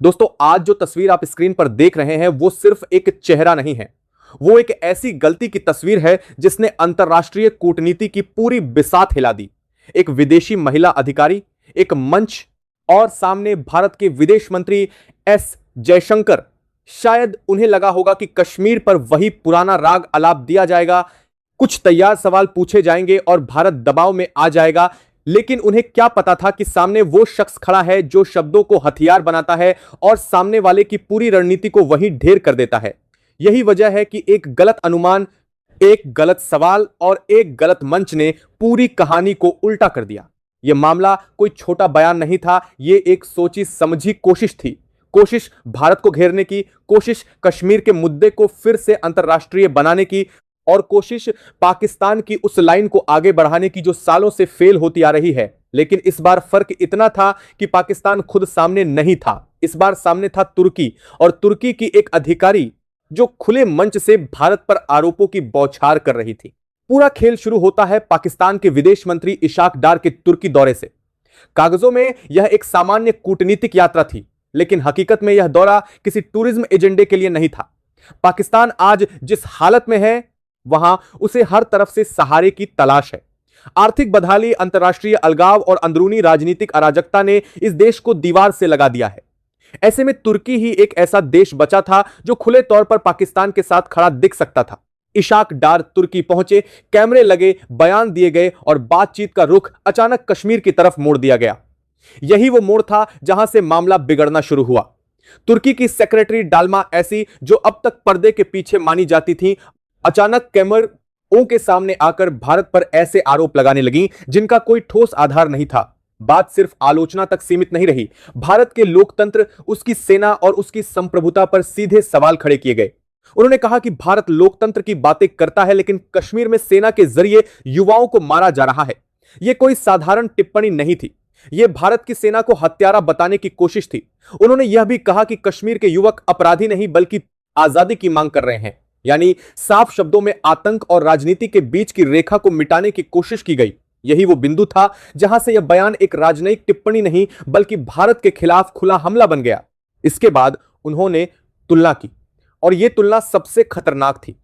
दोस्तों, आज जो तस्वीर आप स्क्रीन पर देख रहे हैं वो सिर्फ एक चेहरा नहीं है, वो एक ऐसी गलती की तस्वीर है जिसने अंतरराष्ट्रीय कूटनीति की पूरी बिसात हिला दी। एक विदेशी महिला अधिकारी, एक मंच और सामने भारत के विदेश मंत्री एस जयशंकर। शायद उन्हें लगा होगा कि कश्मीर पर वही पुराना राग आलाप दिया जाएगा, कुछ तैयार सवाल पूछे जाएंगे और भारत दबाव में आ जाएगा। लेकिन उन्हें क्या पता था कि सामने वो शख्स खड़ा है जो शब्दों को हथियार बनाता है और सामने वाले की पूरी रणनीति को वहीं ढेर कर देता है। यही वजह है कि एक गलत अनुमान, एक गलत सवाल और एक गलत मंच ने पूरी कहानी को उल्टा कर दिया। यह मामला कोई छोटा बयान नहीं था, यह एक सोची समझी कोशिश थी। कोशिश भारत को घेरने की, कोशिश कश्मीर के मुद्दे को फिर से अंतरराष्ट्रीय बनाने की और कोशिश पाकिस्तान की उस लाइन को आगे बढ़ाने की जो सालों से फेल होती आ रही है। लेकिन इस बार फर्क इतना था कि पाकिस्तान खुद सामने नहीं था, इस बार सामने था तुर्की, और तुर्की की एक अधिकारी जो खुले मंच से भारत पर आरोपों की बौछार कर रही थी। पूरा खेल शुरू होता है पाकिस्तान के विदेश मंत्री इशाक डार के तुर्की दौरे से। कागजों में यह एक सामान्य कूटनीतिक यात्रा थी, लेकिन हकीकत में यह दौरा किसी टूरिज्म एजेंडे के लिए नहीं था। पाकिस्तान आज जिस हालत में है वहां उसे हर तरफ से सहारे की तलाश है। आर्थिक बदहाली, अंतर्राष्ट्रीय अलगाव और अंदरूनी राजनीतिक अराजकता ने इस देश को दीवार से लगा दिया है। ऐसे में तुर्की ही एक ऐसा देश बचा था जो खुले तौर पर पाकिस्तान के साथ खड़ा दिख सकता था। इशाक डार तुर्की पहुंचे, कैमरे लगे, बयान दिए गए और बातचीत का रुख अचानक कश्मीर की तरफ मोड़ दिया गया। यही वो मोड़ था जहां से मामला बिगड़ना शुरू हुआ। तुर्की की सेक्रेटरी डालमा ऐसी, जो अब तक पर्दे के पीछे मानी जाती थी, अचानक कैमरों के सामने आकर भारत पर ऐसे आरोप लगाने लगी जिनका कोई ठोस आधार नहीं था। बात सिर्फ आलोचना तक सीमित नहीं रही, भारत के लोकतंत्र, उसकी सेना और उसकी संप्रभुता पर सीधे सवाल खड़े किए गए। उन्होंने कहा कि भारत लोकतंत्र की बातें करता है, लेकिन कश्मीर में सेना के जरिए युवाओं को मारा जा रहा है। यह कोई साधारण टिप्पणी नहीं थी, यह भारत की सेना को हत्यारा बताने की कोशिश थी। उन्होंने यह भी कहा कि कश्मीर के युवक अपराधी नहीं बल्कि आजादी की मांग कर रहे हैं। यानी साफ शब्दों में आतंक और राजनीति के बीच की रेखा को मिटाने की कोशिश की गई। यही वो बिंदु था जहां से यह बयान एक राजनयिक टिप्पणी नहीं बल्कि भारत के खिलाफ खुला हमला बन गया। इसके बाद उन्होंने तुलना की, और यह तुलना सबसे खतरनाक थी।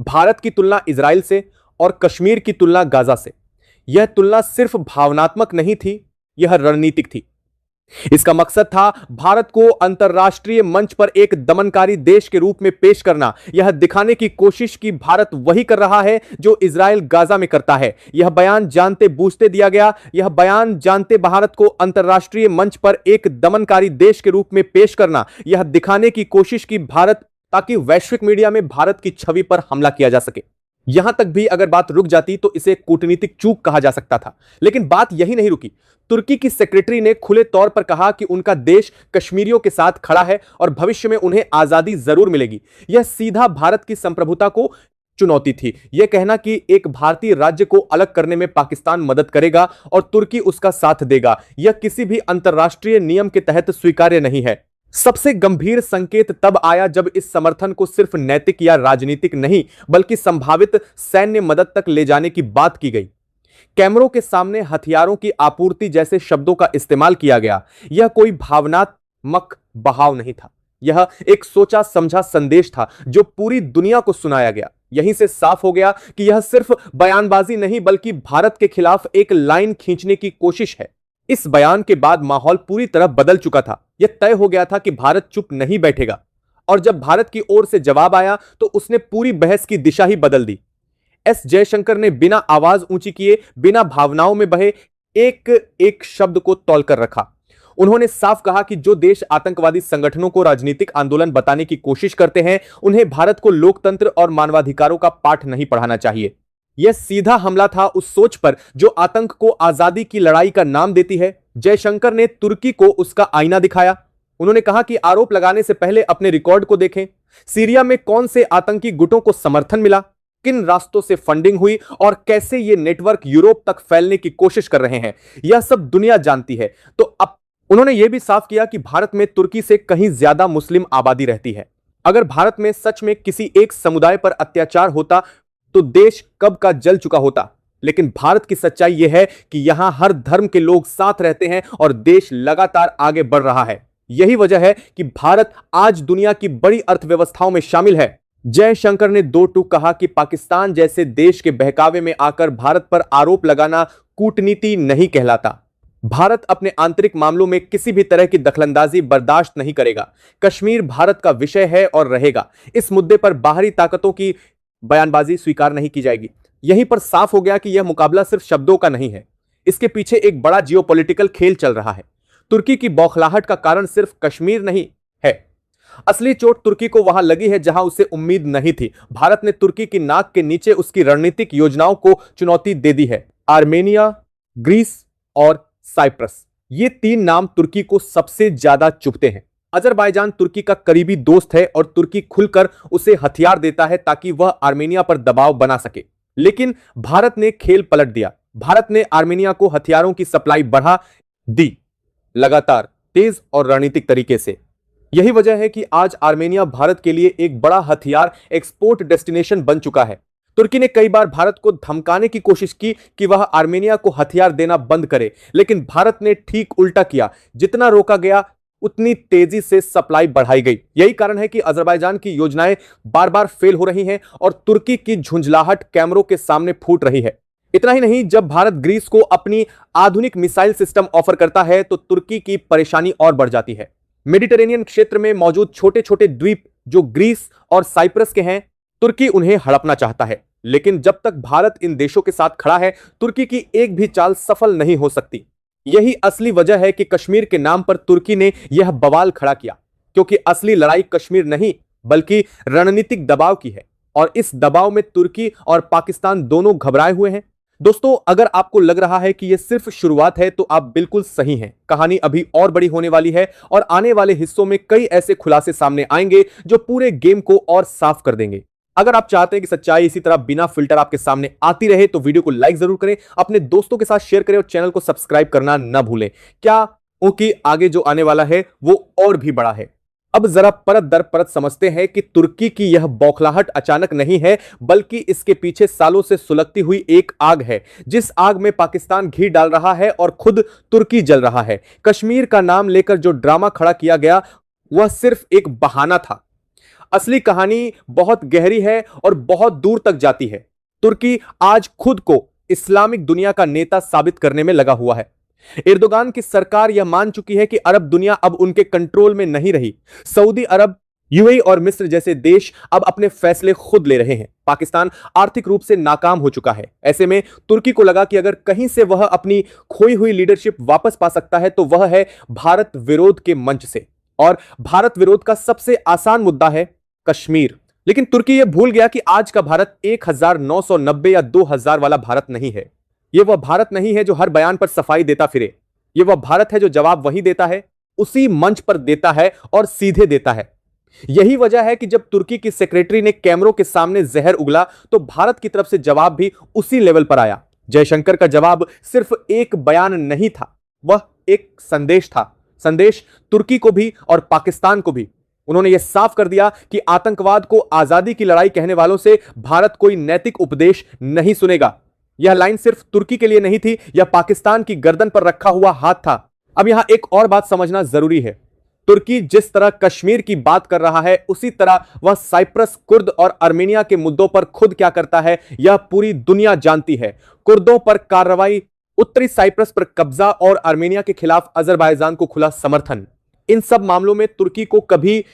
भारत की तुलना इजराइल से और कश्मीर की तुलना गाजा से। यह तुलना सिर्फ भावनात्मक नहीं थी, यह रणनीतिक थी। इसका मकसद था भारत को अंतरराष्ट्रीय मंच पर एक दमनकारी देश के रूप में पेश करना, यह दिखाने की कोशिश कि भारत वही कर रहा है जो इजराइल गाजा में करता है। यह बयान जानते बूझते दिया गया, यह बयान जानते भारत को अंतरराष्ट्रीय मंच पर एक दमनकारी देश के रूप में पेश करना, यह दिखाने की कोशिश की भारत, ताकि वैश्विक मीडिया में भारत की छवि पर हमला किया जा सके। यहां तक भी अगर बात रुक जाती तो इसे कूटनीतिक चूक कहा जा सकता था, लेकिन बात यही नहीं रुकी। तुर्की की सेक्रेटरी ने खुले तौर पर कहा कि उनका देश कश्मीरियों के साथ खड़ा है और भविष्य में उन्हें आजादी जरूर मिलेगी। यह सीधा भारत की संप्रभुता को चुनौती थी। यह कहना कि एक भारतीय राज्य को अलग करने में पाकिस्तान मदद करेगा और तुर्की उसका साथ देगा, यह किसी भी अंतरराष्ट्रीय नियम के तहत स्वीकार्य नहीं है। सबसे गंभीर संकेत तब आया जब इस समर्थन को सिर्फ नैतिक या राजनीतिक नहीं बल्कि संभावित सैन्य मदद तक ले जाने की बात की गई। कैमरों के सामने हथियारों की आपूर्ति जैसे शब्दों का इस्तेमाल किया गया। यह कोई भावनात्मक बहाव नहीं था, यह एक सोचा समझा संदेश था जो पूरी दुनिया को सुनाया गया। यहीं से साफ हो गया कि यह सिर्फ बयानबाजी नहीं बल्कि भारत के खिलाफ एक लाइन खींचने की कोशिश है। इस बयान के बाद माहौल पूरी तरह बदल चुका था। यह तय हो गया था कि भारत चुप नहीं बैठेगा, और जब भारत की ओर से जवाब आया तो उसने पूरी बहस की दिशा ही बदल दी। एस जयशंकर ने बिना आवाज ऊंची किए, बिना भावनाओं में बहे, एक एक शब्द को तौलकर रखा। उन्होंने साफ कहा कि जो देश आतंकवादी संगठनों को राजनीतिक आंदोलन बताने की कोशिश करते हैं, उन्हें भारत को लोकतंत्र और मानवाधिकारों का पाठ नहीं पढ़ाना चाहिए। यह सीधा हमला था उस सोच पर जो आतंक को आजादी की लड़ाई का नाम देती है। जयशंकर ने तुर्की को उसका आईना दिखाया। उन्होंने कहा कि आरोप लगाने से पहले अपने रिकॉर्ड को देखें। सीरिया में कौन से आतंकी गुटों को समर्थन मिला, किन रास्तों से फंडिंग हुई और कैसे ये नेटवर्क यूरोप तक फैलने की कोशिश कर रहे हैं, यह सब दुनिया जानती है। तो अब उन्होंने यह भी साफ किया कि भारत में तुर्की से कहीं ज्यादा मुस्लिम आबादी रहती है। अगर भारत में सच में किसी एक समुदाय पर अत्याचार होता तो देश कब का जल चुका होता। लेकिन भारत की सच्चाई यह है कि यहां हर धर्म के लोग साथ रहते हैं और देश लगातार आगे बढ़ रहा है। यही वजह है कि भारत आज दुनिया की बड़ी अर्थव्यवस्थाओं में शामिल है। जयशंकर ने दो टूक कहा कि पाकिस्तान जैसे देश के बहकावे में आकर भारत पर आरोप लगाना कूटनीति नहीं कहलाता। भारत अपने आंतरिक मामलों में किसी भी तरह की दखलंदाजी बर्दाश्त नहीं करेगा। कश्मीर भारत का विषय है और रहेगा। इस मुद्दे पर बाहरी ताकतों की बयानबाजी स्वीकार नहीं की जाएगी। यहीं पर साफ हो गया कि यह मुकाबला सिर्फ शब्दों का नहीं है, इसके पीछे एक बड़ा जियोपॉलिटिकल खेल चल रहा है। तुर्की की बौखलाहट का कारण सिर्फ कश्मीर नहीं है। असली चोट तुर्की को वहां लगी है जहां उसे उम्मीद नहीं थी। भारत ने तुर्की की नाक के नीचे उसकी रणनीतिक योजनाओं को चुनौती दे दी है। आर्मेनिया, ग्रीस और साइप्रस, ये तीन नाम तुर्की को सबसे ज्यादा चुभते हैं। अजरबैजान तुर्की का करीबी दोस्त है और तुर्की खुलकर उसे हथियार देता है ताकि वह आर्मेनिया पर दबाव बना सके। लेकिन भारत ने खेल पलट दिया। भारत ने आर्मेनिया को हथियारों की सप्लाई बढ़ा दी, लगातार, तेज और रणनीतिक तरीके से। यही वजह है कि आज आर्मेनिया भारत के लिए एक बड़ा हथियार एक्सपोर्ट डेस्टिनेशन बन चुका है। तुर्की ने कई बार भारत को धमकाने की कोशिश की कि वह आर्मेनिया को हथियार देना बंद करे, लेकिन भारत ने ठीक उल्टा किया। जितना रोका गया उतनी तेजी से सप्लाई बढ़ाई गई। यही कारण है कि अजरबैजान की योजनाएं बार बार फेल हो रही हैं और तुर्की की झुंझलाहट कैमरों के सामने फूट रही है। इतना ही नहीं, जब भारत ग्रीस को अपनी आधुनिक मिसाइल सिस्टम ऑफर करता है तो तुर्की की परेशानी और बढ़ जाती है। मेडिटेरेनियन क्षेत्र में मौजूद छोटे छोटे द्वीप जो ग्रीस और साइप्रस के हैं, तुर्की उन्हें हड़पना चाहता है। लेकिन जब तक भारत इन देशों के साथ खड़ा है, तुर्की की एक भी चाल सफल नहीं हो सकती। यही असली वजह है कि कश्मीर के नाम पर तुर्की ने यह बवाल खड़ा किया, क्योंकि असली लड़ाई कश्मीर नहीं बल्कि रणनीतिक दबाव की है और इस दबाव में तुर्की और पाकिस्तान दोनों घबराए हुए हैं। दोस्तों, अगर आपको लग रहा है कि यह सिर्फ शुरुआत है तो आप बिल्कुल सही हैं। कहानी अभी और बड़ी होने वाली है और आने वाले हिस्सों में कई ऐसे खुलासे सामने आएंगे जो पूरे गेम को और साफ कर देंगे। अगर आप चाहते हैं कि सच्चाई इसी तरह बिना फिल्टर आपके सामने आती रहे तो वीडियो को लाइक जरूर करें, अपने दोस्तों के साथ शेयर करें और चैनल को सब्सक्राइब करना न भूलें। क्या क्योंकि आगे जो आने वाला है वो और भी बड़ा है। अब जरा परत दर परत समझते हैं कि तुर्की की यह बौखलाहट अचानक नहीं है, बल्कि इसके पीछे सालों से सुलगती हुई एक आग है, जिस आग में पाकिस्तान घी डाल रहा है और खुद तुर्की जल रहा है। कश्मीर का नाम लेकर जो ड्रामा खड़ा किया गया वह सिर्फ एक बहाना था। असली कहानी बहुत गहरी है और बहुत दूर तक जाती है। तुर्की आज खुद को इस्लामिक दुनिया का नेता साबित करने में लगा हुआ है। एर्दोगान की सरकार यह मान चुकी है कि अरब दुनिया अब उनके कंट्रोल में नहीं रही। सऊदी अरब, यूएई और मिस्र जैसे देश अब अपने फैसले खुद ले रहे हैं। पाकिस्तान आर्थिक रूप से नाकाम हो चुका है। ऐसे में तुर्की को लगा कि अगर कहीं से वह अपनी खोई हुई लीडरशिप वापस पा सकता है तो वह है भारत विरोध के मंच से। और भारत विरोध का सबसे आसान मुद्दा है कश्मीर। लेकिन तुर्की यह भूल गया कि आज का भारत 1990 या 2000 वाला भारत नहीं है। यह वह भारत नहीं है जो हर बयान पर सफाई देता फिरे। यह वह भारत है जो जवाब वही देता है, उसी मंच पर देता है और सीधे देता है। यही वजह है कि जब तुर्की की सेक्रेटरी ने कैमरों के सामने जहर उगला तो भारत की तरफ से जवाब भी उसी लेवल पर आया। जयशंकर का जवाब सिर्फ एक बयान नहीं था, वह एक संदेश था। संदेश तुर्की को भी और पाकिस्तान को भी। उन्होंने यह साफ कर दिया कि आतंकवाद को आजादी की लड़ाई कहने वालों से भारत कोई नैतिक उपदेश नहीं सुनेगा। यह लाइन सिर्फ तुर्की के लिए नहीं थी, यह पाकिस्तान की गर्दन पर रखा हुआ हाथ था। अब यहां एक और बात समझना जरूरी है। तुर्की जिस तरह कश्मीर की बात कर रहा है, उसी तरह वह साइप्रस, कुर्द और आर्मेनिया के मुद्दों पर खुद क्या करता है यह पूरी दुनिया जानती है। कुर्दों पर कार्रवाई, उत्तरी साइप्रस पर कब्जा और आर्मेनिया के खिलाफ अजरबैजान को खुला समर्थन। इन सब मामलों में तुर्की को कभी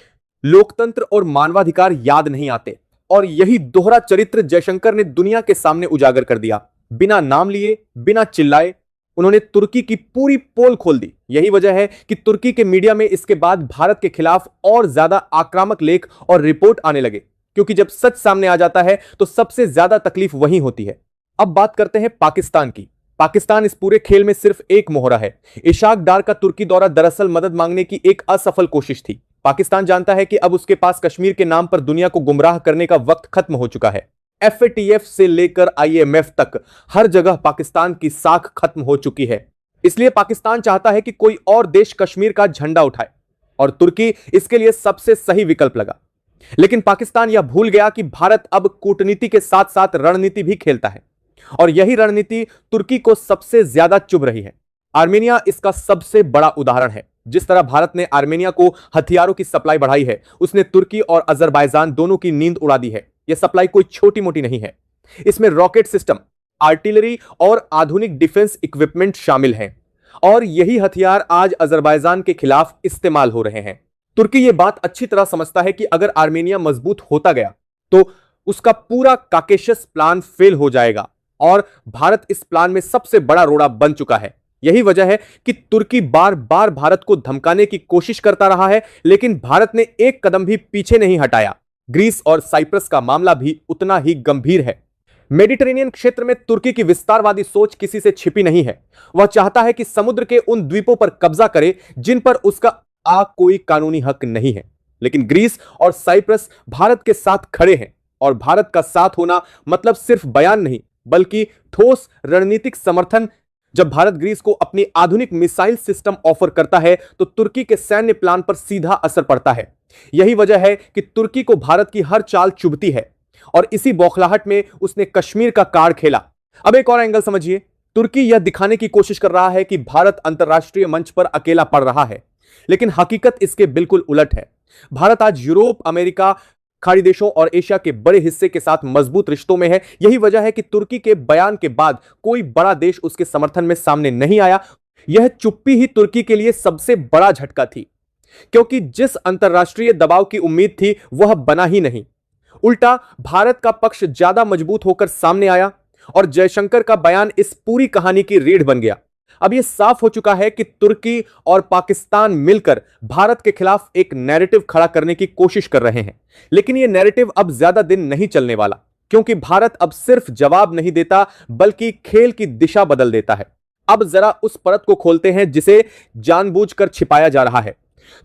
लोकतंत्र और मानवाधिकार याद नहीं आते और यही दोहरा चरित्र जयशंकर ने दुनिया के सामने उजागर कर दिया। बिना नाम लिए, बिना चिल्लाए उन्होंने तुर्की की पूरी पोल खोल दी। यही वजह है कि तुर्की के मीडिया में इसके बाद भारत के खिलाफ और ज्यादा आक्रामक लेख और रिपोर्ट आने लगे, क्योंकि जब सच सामने आ जाता है तो सबसे ज्यादा तकलीफ वहीं होती है। अब बात करते हैं पाकिस्तान की। पाकिस्तान इस पूरे खेल में सिर्फ एक मोहरा है। इशाक डार का तुर्की दौरा दरअसल मदद मांगने की एक असफल कोशिश थी। पाकिस्तान जानता है कि अब उसके पास कश्मीर के नाम पर दुनिया को गुमराह करने का वक्त खत्म हो चुका है। FATF से लेकर IMF तक हर जगह पाकिस्तान की साख खत्म हो चुकी है। इसलिए पाकिस्तान चाहता है कि कोई और देश कश्मीर का झंडा उठाए और तुर्की इसके लिए सबसे सही विकल्प लगा। लेकिन पाकिस्तान यह भूल गया कि भारत अब कूटनीति के साथ साथ रणनीति भी खेलता है और यही रणनीति तुर्की को सबसे ज्यादा चुभ रही है। आर्मेनिया इसका सबसे बड़ा उदाहरण है। जिस तरह भारत ने आर्मेनिया को हथियारों की सप्लाई बढ़ाई है, उसने तुर्की और अजरबैजान दोनों की नींद उड़ा दी है। यह सप्लाई कोई छोटी मोटी नहीं है। इसमें रॉकेट सिस्टम, आर्टिलरी और आधुनिक डिफेंस इक्विपमेंट शामिल हैं और यही हथियार आज अजरबैजान के खिलाफ इस्तेमाल हो रहे हैं। तुर्की यह बात अच्छी तरह समझता है कि अगर आर्मेनिया मजबूत होता गया तो उसका पूरा काकेशस प्लान फेल हो जाएगा और भारत इस प्लान में सबसे बड़ा रोड़ा बन चुका है। यही वजह है कि तुर्की बार बार भारत को धमकाने की कोशिश करता रहा है, लेकिन भारत ने एक कदम भी पीछे नहीं हटाया। ग्रीस और साइप्रस का मामला भी उतना ही गंभीर है। मेडिटेरेनियन क्षेत्र में तुर्की की विस्तारवादी सोच किसी से छिपी नहीं है। वह चाहता है कि समुद्र के उन द्वीपों पर कब्जा करे जिन पर उसका कोई कानूनी हक नहीं है। लेकिन ग्रीस और साइप्रस भारत के साथ खड़े हैं और भारत का साथ होना मतलब सिर्फ बयान नहीं, बल्कि ठोस रणनीतिक समर्थन। जब भारत ग्रीस को अपनी आधुनिक मिसाइल सिस्टम ऑफर करता है तो तुर्की के सैन्य प्लान पर सीधा असर पड़ता है। यही वजह है कि तुर्की को भारत की हर चाल चुभती है और इसी बौखलाहट में उसने कश्मीर का कार्ड खेला। अब एक और एंगल समझिए। तुर्की यह दिखाने की कोशिश कर रहा है कि भारत अंतरराष्ट्रीय मंच पर अकेला पड़ रहा है, लेकिन हकीकत इसके बिल्कुल उलट है। भारत आज यूरोप, अमेरिका, खाड़ी देशों और एशिया के बड़े हिस्से के साथ मजबूत रिश्तों में है। यही वजह है कि तुर्की के बयान के बाद कोई बड़ा देश उसके समर्थन में सामने नहीं आया। यह चुप्पी ही तुर्की के लिए सबसे बड़ा झटका थी, क्योंकि जिस अंतरराष्ट्रीय दबाव की उम्मीद थी वह बना ही नहीं। उल्टा भारत का पक्ष ज्यादा मजबूत होकर सामने आया और जयशंकर का बयान इस पूरी कहानी की रीढ़ बन गया। अब यह साफ हो चुका है कि तुर्की और पाकिस्तान मिलकर भारत के खिलाफ एक नैरेटिव खड़ा करने की कोशिश कर रहे हैं, लेकिन यह नैरेटिव अब ज्यादा दिन नहीं चलने वाला, क्योंकि भारत अब सिर्फ जवाब नहीं देता बल्कि खेल की दिशा बदल देता है। अब जरा उस परत को खोलते हैं जिसे जानबूझकर छिपाया जा रहा है।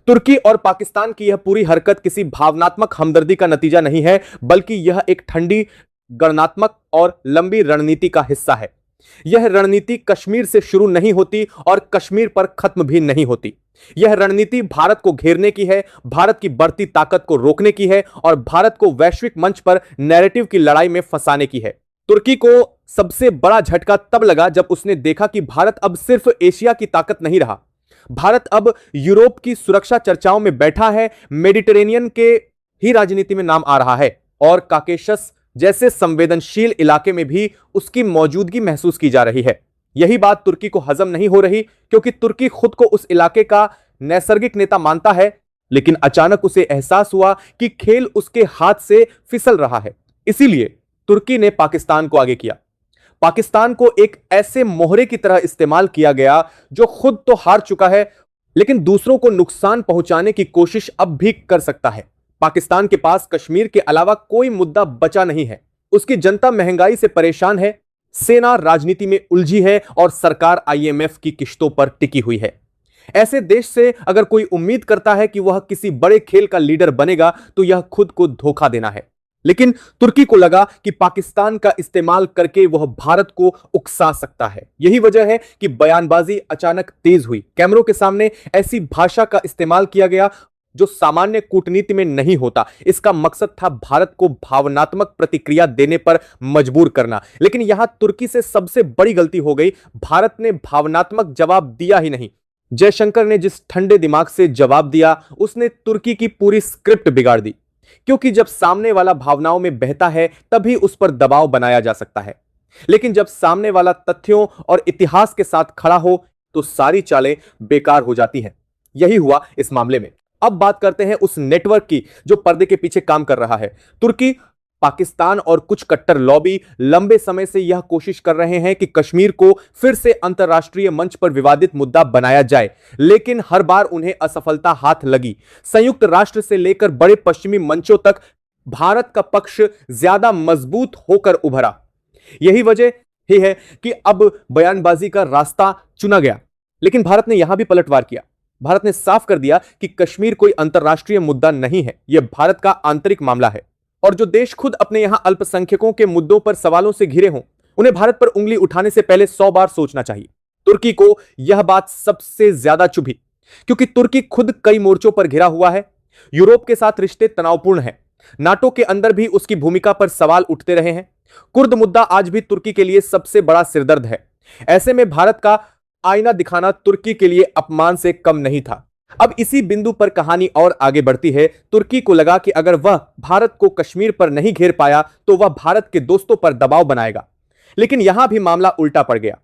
तुर्की और पाकिस्तान की यह पूरी हरकत किसी भावनात्मक हमदर्दी का नतीजा नहीं है, बल्कि यह एक ठंडी, गणनात्मक और लंबी रणनीति का हिस्सा है। यह रणनीति कश्मीर से शुरू नहीं होती और कश्मीर पर खत्म भी नहीं होती। यह रणनीति भारत को घेरने की है, भारत की बढ़ती ताकत को रोकने की है और भारत को वैश्विक मंच पर नैरेटिव की लड़ाई में फंसाने की है। तुर्की को सबसे बड़ा झटका तब लगा जब उसने देखा कि भारत अब सिर्फ एशिया की ताकत नहीं रहा। भारत अब यूरोप की सुरक्षा चर्चाओं में बैठा है, मेडिटेरेनियन के ही राजनीति में नाम आ रहा है और काकेशस जैसे संवेदनशील इलाके में भी उसकी मौजूदगी महसूस की जा रही है। यही बात तुर्की को हजम नहीं हो रही, क्योंकि तुर्की खुद को उस इलाके का नैसर्गिक नेता मानता है, लेकिन अचानक उसे एहसास हुआ कि खेल उसके हाथ से फिसल रहा है। इसीलिए तुर्की ने पाकिस्तान को आगे किया। पाकिस्तान को एक ऐसे मोहरे की तरह इस्तेमाल किया गया जो खुद तो हार चुका है, लेकिन दूसरों को नुकसान पहुंचाने की कोशिश अब भी कर सकता है। पाकिस्तान के पास कश्मीर के अलावा कोई मुद्दा बचा नहीं है। उसकी जनता महंगाई से परेशान है, सेना राजनीति में उलझी है और सरकार आईएमएफ की किश्तों पर टिकी हुई है। ऐसे देश से अगर कोई उम्मीद करता है कि वह किसी बड़े खेल का लीडर बनेगा तो यह खुद को धोखा देना है। लेकिन तुर्की को लगा कि पाकिस्तान का इस्तेमाल करके वह भारत को उकसा सकता है। यही वजह है कि बयानबाजी अचानक तेज हुई। कैमरों के सामने ऐसी भाषा का इस्तेमाल किया गया जो सामान्य कूटनीति में नहीं होता। इसका मकसद था भारत को भावनात्मक प्रतिक्रिया देने पर मजबूर करना। लेकिन यहां तुर्की से सबसे बड़ी गलती हो गई। भारत ने भावनात्मक जवाब दिया ही नहीं। जयशंकर ने जिस ठंडे दिमाग से जवाब दिया, उसने तुर्की की पूरी स्क्रिप्ट बिगाड़ दी। क्योंकि जब सामने वाला भावनाओं में बहता है तभी उस पर दबाव बनाया जा सकता है, लेकिन जब सामने वाला तथ्यों और इतिहास के साथ खड़ा हो तो सारी चालें बेकार हो जाती हैं। यही हुआ इस मामले में। अब बात करते हैं उस नेटवर्क की जो पर्दे के पीछे काम कर रहा है। तुर्की, पाकिस्तान और कुछ कट्टर लॉबी लंबे समय से यह कोशिश कर रहे हैं कि कश्मीर को फिर से अंतरराष्ट्रीय मंच पर विवादित मुद्दा बनाया जाए, लेकिन हर बार उन्हें असफलता हाथ लगी। संयुक्त राष्ट्र से लेकर बड़े पश्चिमी मंचों तक भारत का पक्ष ज्यादा मजबूत होकर उभरा। यही वजह ही है कि अब बयानबाजी का रास्ता चुना गया, लेकिन भारत ने यहां भी पलटवार किया। भारत ने साफ कर दिया कि कश्मीर कोई अंतरराष्ट्रीय मुद्दा नहीं है, यह भारत का आंतरिक मामला है और जो देश खुद अपने यहां अल्पसंख्यकों के मुद्दों पर सवालों से घिरे हों, उन्हें भारत पर उंगली उठाने से पहले 100 बार सोचना चाहिए। तुर्की को यह बात सबसे ज्यादा चुभी, क्योंकि तुर्की खुद कई मोर्चों पर घिरा हुआ है। यूरोप के साथ रिश्ते तनावपूर्ण हैं। नाटो के अंदर भी उसकी भूमिका पर सवाल उठते रहे हैं। कुर्द मुद्दा आज भी तुर्की के लिए सबसे बड़ा सिरदर्द है। ऐसे में भारत का आईना दिखाना तुर्की के लिए अपमान से कम नहीं था। अब इसी बिंदु पर कहानी और आगे बढ़ती है। तुर्की को लगा कि अगर वह भारत को कश्मीर पर नहीं घेर पाया तो वह भारत के दोस्तों पर दबाव बनाएगा। लेकिन यहां भी मामला उल्टा पड़ गया,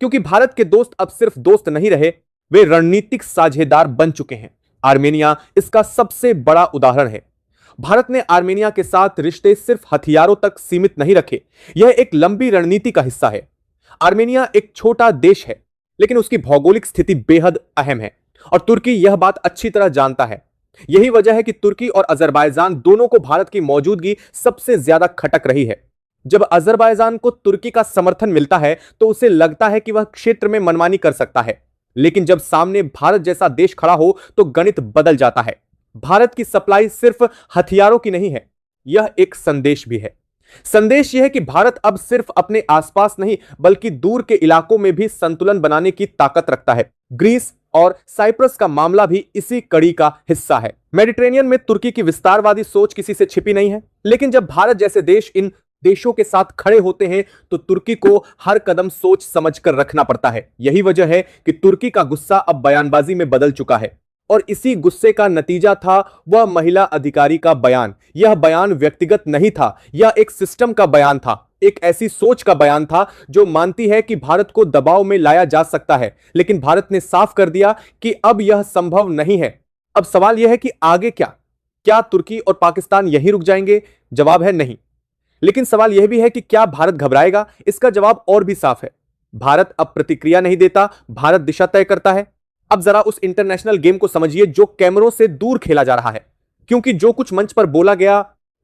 क्योंकि भारत के दोस्त अब सिर्फ दोस्त नहीं रहे, वे रणनीतिक साझेदार बन चुके हैं। आर्मेनिया इसका सबसे बड़ा उदाहरण है। भारत ने आर्मेनिया के साथ रिश्ते सिर्फ हथियारों तक सीमित नहीं रखे, यह एक लंबी रणनीति का हिस्सा है। आर्मेनिया एक छोटा देश है, लेकिन उसकी भौगोलिक स्थिति बेहद अहम है और तुर्की यह बात अच्छी तरह जानता है। यही वजह है कि तुर्की और अजरबैजान दोनों को भारत की मौजूदगी सबसे ज्यादा खटक रही है। जब अजरबैजान को तुर्की का समर्थन मिलता है तो उसे लगता है कि वह क्षेत्र में मनमानी कर सकता है, लेकिन जब सामने भारत जैसा देश खड़ा हो तो गणित बदल जाता है। भारत की सप्लाई सिर्फ हथियारों की नहीं है, यह एक संदेश भी है। संदेश यह है कि भारत अब सिर्फ अपने आसपास नहीं बल्कि दूर के इलाकों में भी संतुलन बनाने की ताकत रखता है। ग्रीस और साइप्रस का मामला भी इसी कड़ी का हिस्सा है। मेडिटेरेनियन में तुर्की की विस्तारवादी सोच किसी से छिपी नहीं है, लेकिन जब भारत जैसे देश इन देशों के साथ खड़े होते हैं तो तुर्की को हर कदम सोच समझकर रखना पड़ता है। यही वजह है कि तुर्की का गुस्सा अब बयानबाजी में बदल चुका है और इसी गुस्से का नतीजा था वह महिला अधिकारी का बयान। यह बयान व्यक्तिगत नहीं था, यह एक सिस्टम का बयान था, एक ऐसी सोच का बयान था जो मानती है कि भारत को दबाव में लाया जा सकता है। लेकिन भारत ने साफ कर दिया कि अब यह संभव नहीं है। अब सवाल यह है कि आगे क्या तुर्की और पाकिस्तान यहीं रुक जाएंगे? जवाब है नहीं। लेकिन सवाल यह भी है कि क्या भारत घबराएगा? इसका जवाब और भी साफ है। भारत अब प्रतिक्रिया नहीं देता, भारत दिशा तय करता है। अब जरा उस इंटरनेशनल गेम को समझिए जो कैमरों से दूर खेला जा रहा है, क्योंकि जो कुछ मंच पर बोला गया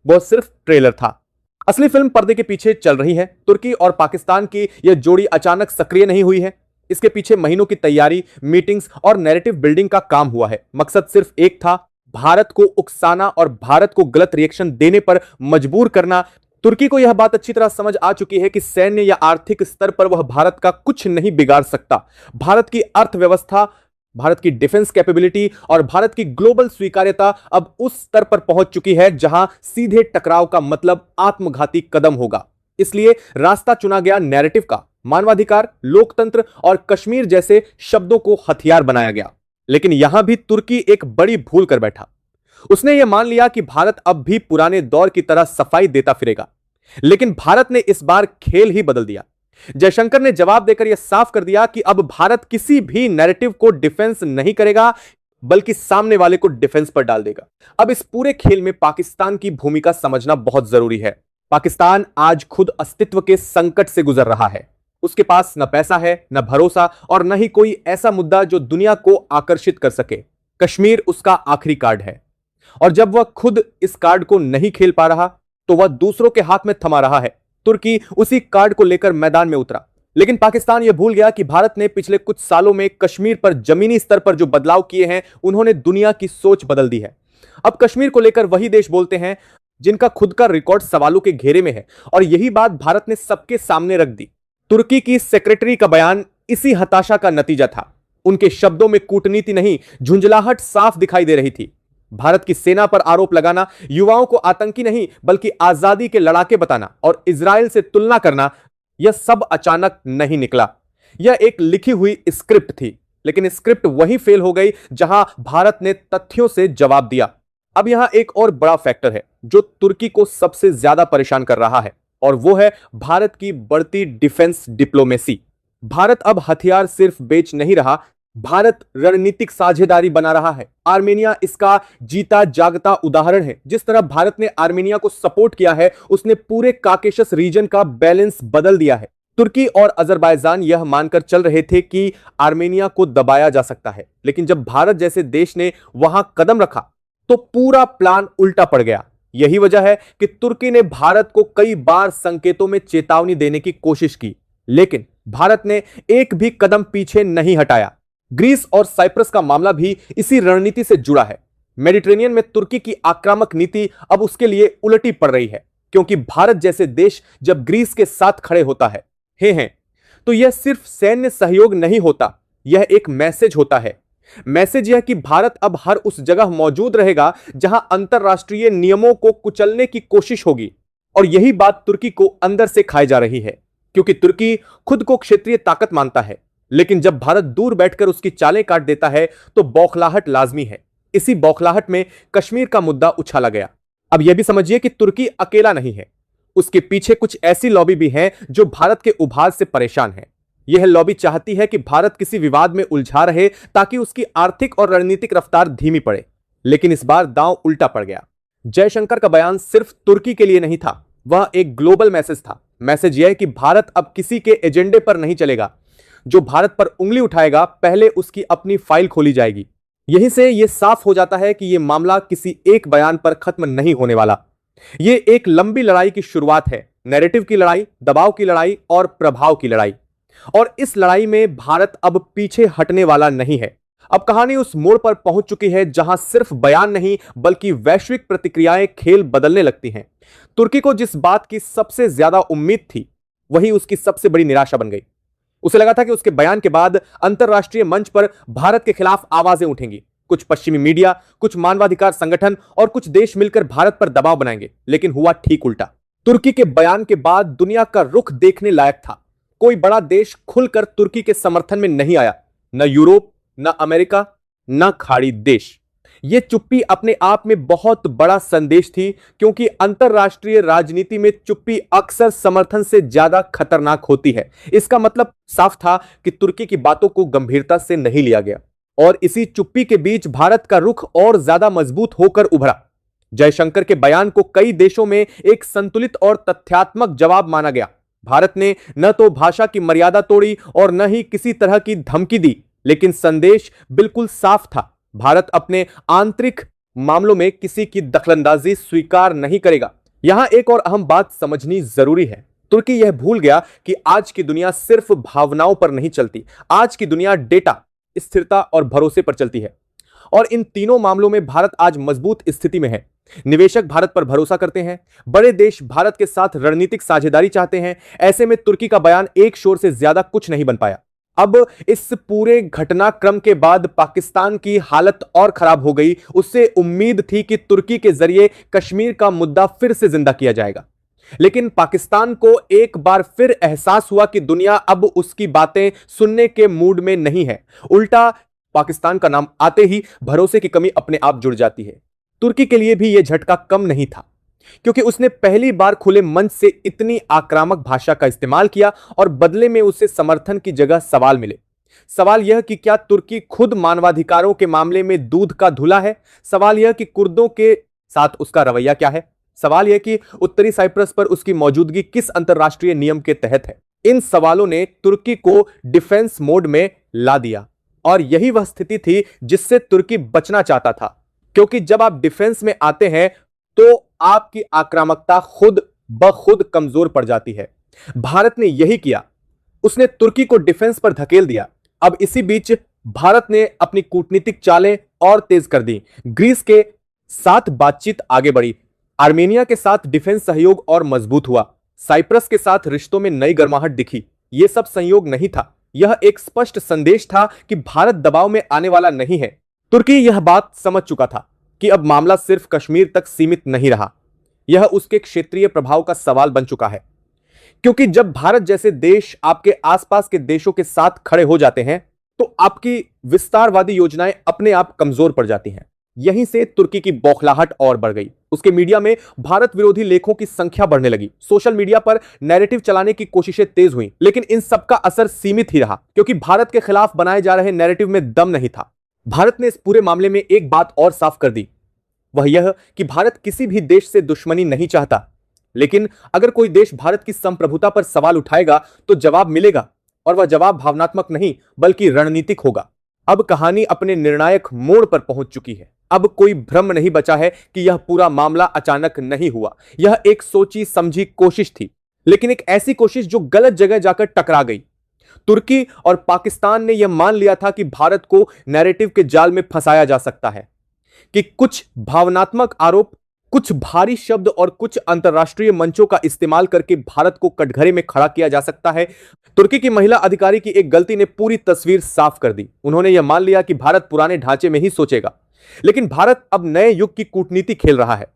वह सिर्फ ट्रेलर था। असली फिल्म पर्दे के पीछे चल रही है। तुर्की और पाकिस्तान की यह जोड़ी अचानक सक्रिय नहीं हुई है, इसके पीछे महीनों की तैयारी, मीटिंग्स और नैरेटिव बिल्डिंग का काम हुआ है। मकसद सिर्फ एक था, भारत को उकसाना और भारत को गलत रिएक्शन देने पर मजबूर करना। तुर्की को यह बात अच्छी तरह समझ आ चुकी है कि सैन्य या आर्थिक स्तर पर वह भारत का कुछ नहीं बिगाड़ सकता। भारत की अर्थव्यवस्था, भारत की डिफेंस कैपेबिलिटी और भारत की ग्लोबल स्वीकार्यता अब उस स्तर पर पहुंच चुकी है जहां सीधे टकराव का मतलब आत्मघाती कदम होगा। इसलिए रास्ता चुना गया नैरेटिव का। मानवाधिकार, लोकतंत्र और कश्मीर जैसे शब्दों को हथियार बनाया गया। लेकिन यहां भी तुर्की एक बड़ी भूल कर बैठा। उसने यह मान लिया कि भारत अब भी पुराने दौर की तरह सफाई देता फिरेगा। लेकिन भारत ने इस बार खेल ही बदल दिया। जयशंकर ने जवाब देकर यह साफ कर दिया कि अब भारत किसी भी नैरेटिव को डिफेंस नहीं करेगा, बल्कि सामने वाले को डिफेंस पर डाल देगा। अब इस पूरे खेल में पाकिस्तान की भूमिका समझना बहुत जरूरी है। पाकिस्तान आज खुद अस्तित्व के संकट से गुजर रहा है। उसके पास न पैसा है, न भरोसा और न ही कोई ऐसा मुद्दा जो दुनिया को आकर्षित कर सके। कश्मीर उसका आखिरी कार्ड है और जब वह खुद इस कार्ड को नहीं खेल पा रहा तो वह दूसरों के हाथ में थमा रहा है। तुर्की उसी कार्ड को लेकर मैदान में उतरा, लेकिन पाकिस्तान यह भूल गया कि भारत ने पिछले कुछ सालों में कश्मीर पर जमीनी स्तर पर जो बदलाव किए हैं उन्होंने दुनिया की सोच बदल दी है। अब कश्मीर को लेकर वही देश बोलते हैं जिनका खुद का रिकॉर्ड सवालों के घेरे में है, और यही बात भारत ने सबके सामने रख दी। तुर्की की सेक्रेटरी का बयान इसी हताशा का नतीजा था। उनके शब्दों में कूटनीति नहीं, झुंझलाहट साफ दिखाई दे रही थी। भारत की सेना पर आरोप लगाना, युवाओं को आतंकी नहीं बल्कि आजादी के लड़ाके बताना और इजराइल से तुलना करना, यह सब अचानक नहीं निकला। यह एक लिखी हुई स्क्रिप्ट थी, लेकिन स्क्रिप्ट वहीं फेल हो गई जहां भारत ने तथ्यों से जवाब दिया। अब यहां एक और बड़ा फैक्टर है जो तुर्की को सबसे ज्यादा परेशान कर रहा है, और वो है भारत की बढ़ती डिफेंस डिप्लोमेसी। भारत अब हथियार सिर्फ बेच नहीं रहा, भारत रणनीतिक साझेदारी बना रहा है। आर्मेनिया इसका जीता जागता उदाहरण है। जिस तरह भारत ने आर्मेनिया को सपोर्ट किया है, उसने पूरे काकेशस रीजन का बैलेंस बदल दिया है। तुर्की और अजरबैजान यह मानकर चल रहे थे कि आर्मेनिया को दबाया जा सकता है, लेकिन जब भारत जैसे देश ने वहां कदम रखा तो पूरा प्लान उल्टा पड़ गया। यही वजह है कि तुर्की ने भारत को कई बार संकेतों में चेतावनी देने की कोशिश की, लेकिन भारत ने एक भी कदम पीछे नहीं हटाया। ग्रीस और साइप्रस का मामला भी इसी रणनीति से जुड़ा है। मेडिटेरेनियन में तुर्की की आक्रामक नीति अब उसके लिए उलटी पड़ रही है, क्योंकि भारत जैसे देश जब ग्रीस के साथ खड़े होता है तो यह सिर्फ सैन्य सहयोग नहीं होता, यह एक मैसेज होता है। मैसेज यह कि भारत अब हर उस जगह मौजूद रहेगा जहां अंतरराष्ट्रीय नियमों को कुचलने की कोशिश होगी। और यही बात तुर्की को अंदर से खाई जा रही है, क्योंकि तुर्की खुद को क्षेत्रीय ताकत मानता है। लेकिन जब भारत दूर बैठकर उसकी चालें काट देता है तो बौखलाहट लाजमी है। इसी बौखलाहट में कश्मीर का मुद्दा उछाला गया। अब यह भी समझिए कि तुर्की अकेला नहीं है, उसके पीछे कुछ ऐसी लॉबी भी हैं जो भारत के उभार से परेशान है। यह लॉबी चाहती है कि भारत किसी विवाद में उलझा रहे ताकि उसकी आर्थिक और रणनीतिक रफ्तार धीमी पड़े। लेकिन इस बार दांव उल्टा पड़ गया। जयशंकर का बयान सिर्फ तुर्की के लिए नहीं था, वह एक ग्लोबल मैसेज था। मैसेज यह है कि भारत अब किसी के एजेंडे पर नहीं चलेगा। जो भारत पर उंगली उठाएगा पहले उसकी अपनी फाइल खोली जाएगी। यहीं से यह साफ हो जाता है कि यह मामला किसी एक बयान पर खत्म नहीं होने वाला। यह एक लंबी लड़ाई की शुरुआत है, नैरेटिव की लड़ाई, दबाव की लड़ाई और प्रभाव की लड़ाई। और इस लड़ाई में भारत अब पीछे हटने वाला नहीं है। अब कहानी उस मोड़ पर पहुंच चुकी है जहां सिर्फ बयान नहीं बल्कि वैश्विक प्रतिक्रियाएं खेल बदलने लगती हैं। तुर्की को जिस बात की सबसे ज्यादा उम्मीद थी वही उसकी सबसे बड़ी निराशा बन गई। उसे लगा था कि उसके बयान के बाद अंतरराष्ट्रीय मंच पर भारत के खिलाफ आवाजें उठेंगी। कुछ पश्चिमी मीडिया, कुछ मानवाधिकार संगठन और कुछ देश मिलकर भारत पर दबाव बनाएंगे। लेकिन हुआ ठीक उल्टा। तुर्की के बयान के बाद दुनिया का रुख देखने लायक था। कोई बड़ा देश खुलकर तुर्की के समर्थन में नहीं आया, न यूरोप, न अमेरिका, न खाड़ी देश। यह चुप्पी अपने आप में बहुत बड़ा संदेश थी, क्योंकि अंतरराष्ट्रीय राजनीति में चुप्पी अक्सर समर्थन से ज्यादा खतरनाक होती है। इसका मतलब साफ था कि तुर्की की बातों को गंभीरता से नहीं लिया गया और इसी चुप्पी के बीच भारत का रुख और ज्यादा मजबूत होकर उभरा। जयशंकर के बयान को कई देशों में एक संतुलित और तथ्यात्मक जवाब माना गया। भारत ने न तो भाषा की मर्यादा तोड़ी और न ही किसी तरह की धमकी दी, लेकिन संदेश बिल्कुल साफ था। भारत अपने आंतरिक मामलों में किसी की दखलंदाजी स्वीकार नहीं करेगा। यहां एक और अहम बात समझनी जरूरी है। तुर्की यह भूल गया कि आज की दुनिया सिर्फ भावनाओं पर नहीं चलती। आज की दुनिया डेटा, स्थिरता और भरोसे पर चलती है। और इन तीनों मामलों में भारत आज मजबूत स्थिति में है। निवेशक भारत पर भरोसा करते हैं, बड़े देश भारत के साथ रणनीतिक साझेदारी चाहते हैं। ऐसे में तुर्की का बयान एक शोर से ज्यादा कुछ नहीं बन पाया। अब इस पूरे घटनाक्रम के बाद पाकिस्तान की हालत और खराब हो गई। उससे उम्मीद थी कि तुर्की के जरिए कश्मीर का मुद्दा फिर से जिंदा किया जाएगा। लेकिन पाकिस्तान को एक बार फिर एहसास हुआ कि दुनिया अब उसकी बातें सुनने के मूड में नहीं है। उल्टा पाकिस्तान का नाम आते ही भरोसे की कमी अपने आप जुड़ जाती है। तुर्की के लिए भी यह झटका कम नहीं था, क्योंकि उसने पहली बार खुले मंच से इतनी आक्रामक भाषा का इस्तेमाल किया और बदले में उसे समर्थन की जगह सवाल मिले। सवाल यह कि क्या तुर्की खुद मानवाधिकारों के मामले में दूध का धुला है? सवाल यह कि कुर्दों के साथ उसका रवैया क्या है? सवाल यह कि उत्तरी साइप्रस पर उसकी मौजूदगी किस अंतरराष्ट्रीय नियम के तहत है? इन सवालों ने तुर्की को डिफेंस मोड में ला दिया और यही वह स्थिति थी जिससे तुर्की बचना चाहता था। क्योंकि जब आप डिफेंस में आते हैं तो आपकी आक्रामकता खुद ब खुद कमजोर पड़ जाती है। भारत ने यही किया, उसने तुर्की को डिफेंस पर धकेल दिया। अब इसी बीच भारत ने अपनी कूटनीतिक चालें और तेज कर दी। ग्रीस के साथ बातचीत आगे बढ़ी, आर्मेनिया के साथ डिफेंस सहयोग और मजबूत हुआ, साइप्रस के साथ रिश्तों में नई गर्माहट दिखी। यह सब संयोग नहीं था, यह एक स्पष्ट संदेश था कि भारत दबाव में आने वाला नहीं है। तुर्की यह बात समझ चुका था कि अब मामला सिर्फ कश्मीर तक सीमित नहीं रहा, यह उसके क्षेत्रीय प्रभाव का सवाल बन चुका है। क्योंकि जब भारत जैसे देश आपके आसपास के देशों के साथ खड़े हो जाते हैं तो आपकी विस्तारवादी योजनाएं अपने आप कमजोर पड़ जाती हैं। यहीं से तुर्की की बौखलाहट और बढ़ गई। उसके मीडिया में भारत विरोधी लेखों की संख्या बढ़ने लगी। सोशल मीडिया पर नैरेटिव चलाने की कोशिशें तेज हुई, लेकिन इन सबका असर सीमित ही रहा, क्योंकि भारत के खिलाफ बनाए जा रहे नैरेटिव में दम नहीं था। भारत ने इस पूरे मामले में एक बात और साफ कर दी, वह यह कि भारत किसी भी देश से दुश्मनी नहीं चाहता, लेकिन अगर कोई देश भारत की संप्रभुता पर सवाल उठाएगा तो जवाब मिलेगा, और वह जवाब भावनात्मक नहीं बल्कि रणनीतिक होगा। अब कहानी अपने निर्णायक मोड़ पर पहुंच चुकी है। अब कोई भ्रम नहीं बचा है कि यह पूरा मामला अचानक नहीं हुआ। यह एक सोची समझी कोशिश थी, लेकिन एक ऐसी कोशिश जो गलत जगह जाकर टकरा गई। तुर्की और पाकिस्तान ने यह मान लिया था कि भारत को नैरेटिव के जाल में फंसाया जा सकता है, कि कुछ भावनात्मक आरोप, कुछ भारी शब्द और कुछ अंतरराष्ट्रीय मंचों का इस्तेमाल करके भारत को कटघरे में खड़ा किया जा सकता है। तुर्की की महिला अधिकारी की एक गलती ने पूरी तस्वीर साफ कर दी। उन्होंने यह मान लिया कि भारत पुराने ढांचे में ही सोचेगा, लेकिन भारत अब नए युग की कूटनीति खेल रहा है।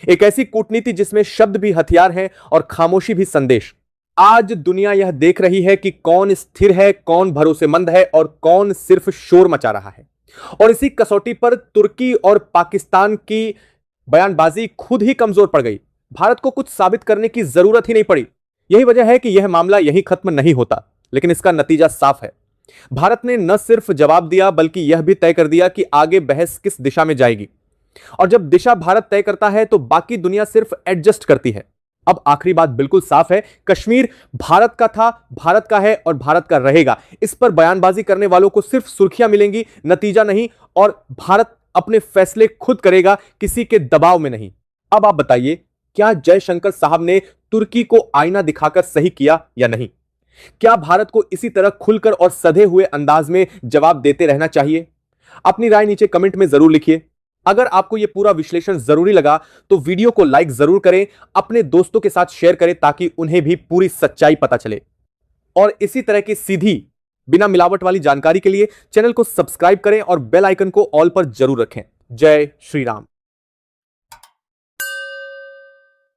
एक ऐसी कूटनीति जिसमें शब्द भी हथियार हैं और खामोशी भी संदेश। आज दुनिया यह देख रही है कि कौन स्थिर है, कौन भरोसेमंद है और कौन सिर्फ शोर मचा रहा है। और इसी कसौटी पर तुर्की और पाकिस्तान की बयानबाजी खुद ही कमजोर पड़ गई। भारत को कुछ साबित करने की जरूरत ही नहीं पड़ी। यही वजह है कि यह मामला यहीं खत्म नहीं होता, लेकिन इसका नतीजा साफ है। भारत ने न सिर्फ जवाब दिया बल्कि यह भी तय कर दिया कि आगे बहस किस दिशा में जाएगी। और जब दिशा भारत तय करता है तो बाकी दुनिया सिर्फ एडजस्ट करती है। अब आखिरी बात बिल्कुल साफ है, कश्मीर भारत का था, भारत का है और भारत का रहेगा। इस पर बयानबाजी करने वालों को सिर्फ सुर्खियां मिलेंगी, नतीजा नहीं। और भारत अपने फैसले खुद करेगा, किसी के दबाव में नहीं। अब आप बताइए, क्या जयशंकर साहब ने तुर्की को आईना दिखाकर सही किया या नहीं? क्या भारत को इसी तरह खुलकर और सधे हुए अंदाज में जवाब देते रहना चाहिए? अपनी राय नीचे कमेंट में जरूर लिखिए। अगर आपको यह पूरा विश्लेषण जरूरी लगा तो वीडियो को लाइक जरूर करें, अपने दोस्तों के साथ शेयर करें ताकि उन्हें भी पूरी सच्चाई पता चले। और इसी तरह की सीधी बिना मिलावट वाली जानकारी के लिए चैनल को सब्सक्राइब करें और बेल आइकन को ऑल पर जरूर रखें। जय श्री राम।